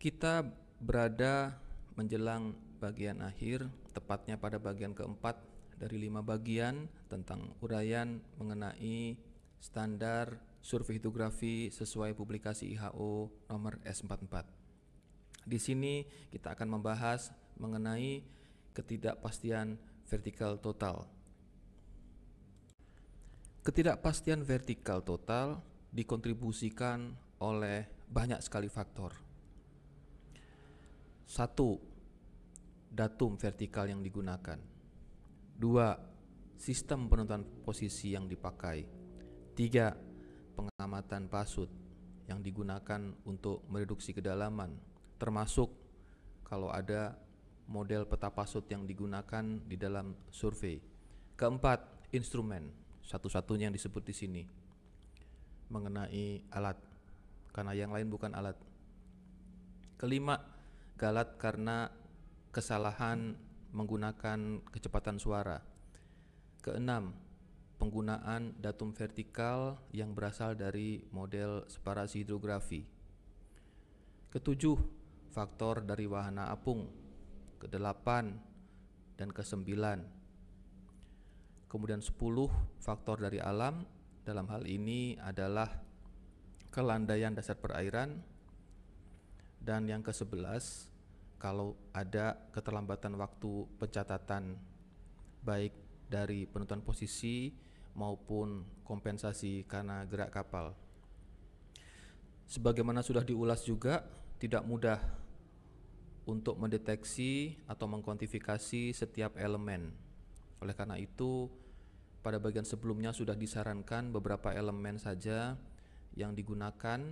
Kita berada menjelang bagian akhir, tepatnya pada bagian keempat dari 5 bagian tentang uraian mengenai standar survei hidrografi sesuai publikasi IHO nomor S44. Di sini kita akan membahas mengenai ketidakpastian vertikal total. Ketidakpastian vertikal total dikontribusikan oleh banyak sekali faktor. 1. Datum vertikal yang digunakan. 2. Sistem penentuan posisi yang dipakai. 3. Pengamatan pasut yang digunakan untuk mereduksi kedalaman, termasuk kalau ada model peta pasut yang digunakan di dalam survei. Keempat, instrumen, satu-satunya yang disebut di sini mengenai alat, karena yang lain bukan alat. Kelima, galat karena kesalahan menggunakan kecepatan suara. Keenam, penggunaan datum vertikal yang berasal dari model separasi hidrografi. Ketujuh, faktor dari wahana apung. Kedelapan dan kesembilan. Kemudian 10, faktor dari alam. Dalam hal ini adalah kelandaian dasar perairan. Dan yang ke-11, kalau ada keterlambatan waktu pencatatan baik dari penentuan posisi maupun kompensasi karena gerak kapal. Sebagaimana sudah diulas juga, tidak mudah untuk mendeteksi atau mengkuantifikasi setiap elemen. Oleh karena itu, pada bagian sebelumnya sudah disarankan beberapa elemen saja yang digunakan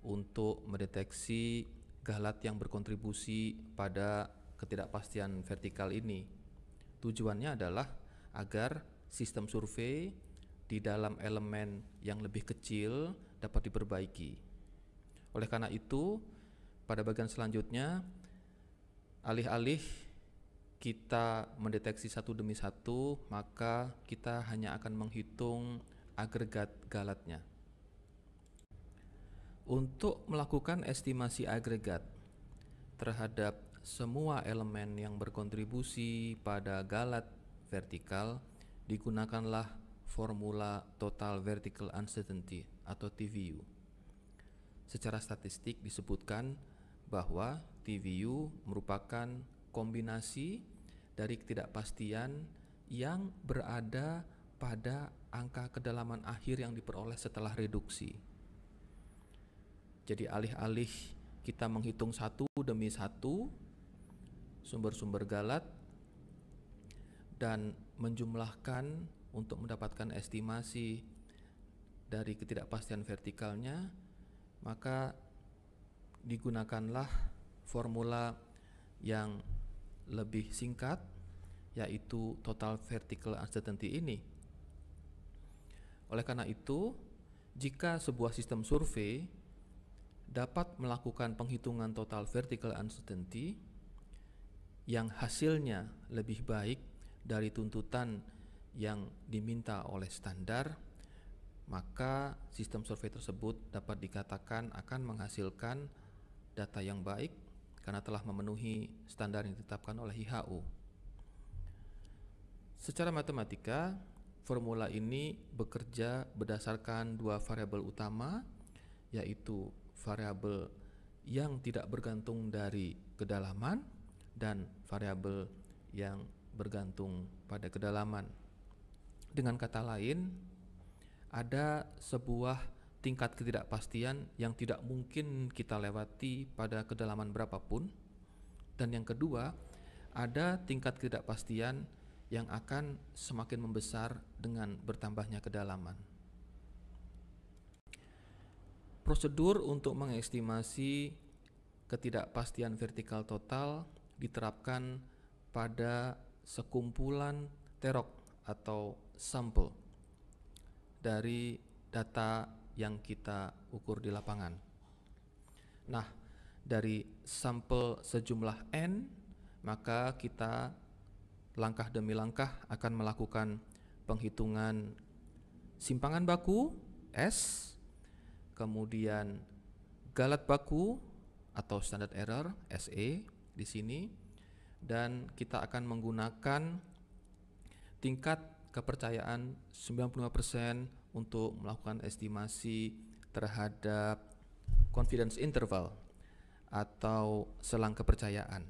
untuk mendeteksi galat yang berkontribusi pada ketidakpastian vertikal ini. Tujuannya adalah agar sistem survei di dalam elemen yang lebih kecil dapat diperbaiki. Oleh karena itu, pada bagian selanjutnya, alih-alih kita mendeteksi satu demi satu, maka kita hanya akan menghitung agregat galatnya. Untuk melakukan estimasi agregat terhadap semua elemen yang berkontribusi pada galat vertikal, digunakanlah formula Total Vertical Uncertainty atau TVU. Secara statistik disebutkan bahwa TVU merupakan kombinasi dari ketidakpastian yang berada pada angka kedalaman akhir yang diperoleh setelah reduksi. Jadi alih-alih kita menghitung satu demi satu sumber-sumber galat dan menjumlahkan untuk mendapatkan estimasi dari ketidakpastian vertikalnya, maka digunakanlah formula yang lebih singkat, yaitu Total Vertical Uncertainty ini. Oleh karena itu, jika sebuah sistem survei dapat melakukan penghitungan Total Vertical Uncertainty yang hasilnya lebih baik dari tuntutan yang diminta oleh standar, maka sistem survei tersebut dapat dikatakan akan menghasilkan data yang baik karena telah memenuhi standar yang ditetapkan oleh IHO. Secara matematika, formula ini bekerja berdasarkan dua variabel utama, yaitu variabel yang tidak bergantung dari kedalaman dan variabel yang bergantung pada kedalaman. Dengan kata lain, ada sebuah tingkat ketidakpastian yang tidak mungkin kita lewati pada kedalaman berapapun, dan yang kedua, ada tingkat ketidakpastian yang akan semakin membesar dengan bertambahnya kedalaman. Prosedur untuk mengestimasi ketidakpastian vertikal total diterapkan pada sekumpulan terok atau sampel dari data yang kita ukur di lapangan. Nah, dari sampel sejumlah N, maka kita langkah demi langkah akan melakukan penghitungan simpangan baku S, kemudian galat baku atau standard error SE di sini, dan kita akan menggunakan tingkat kepercayaan 95% untuk melakukan estimasi terhadap confidence interval atau selang kepercayaan.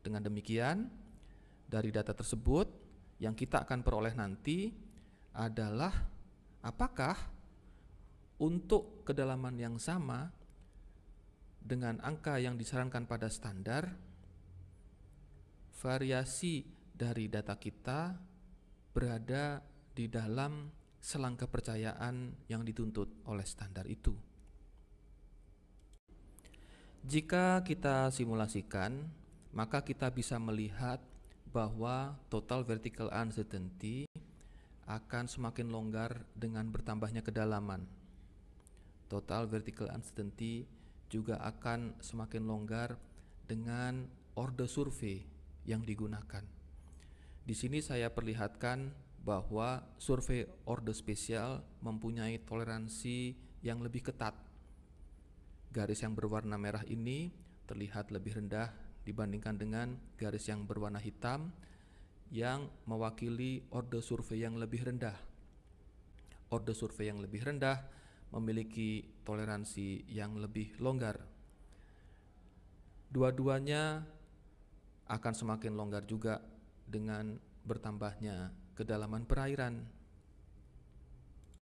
Dengan demikian, dari data tersebut yang kita akan peroleh nanti adalah apakah untuk kedalaman yang sama dengan angka yang disarankan pada standar, variasi dari data kita berada di dalam selang kepercayaan yang dituntut oleh standar itu. Jika kita simulasikan, maka kita bisa melihat bahwa total vertical uncertainty akan semakin longgar dengan bertambahnya kedalaman. Total vertical uncertainty juga akan semakin longgar dengan order survei yang digunakan. Di sini saya perlihatkan bahwa survei order spesial mempunyai toleransi yang lebih ketat. Garis yang berwarna merah ini terlihat lebih rendah dibandingkan dengan garis yang berwarna hitam yang mewakili order survei yang lebih rendah. Order survei yang lebih rendah memiliki toleransi yang lebih longgar. Dua-duanya akan semakin longgar juga dengan bertambahnya kedalaman perairan.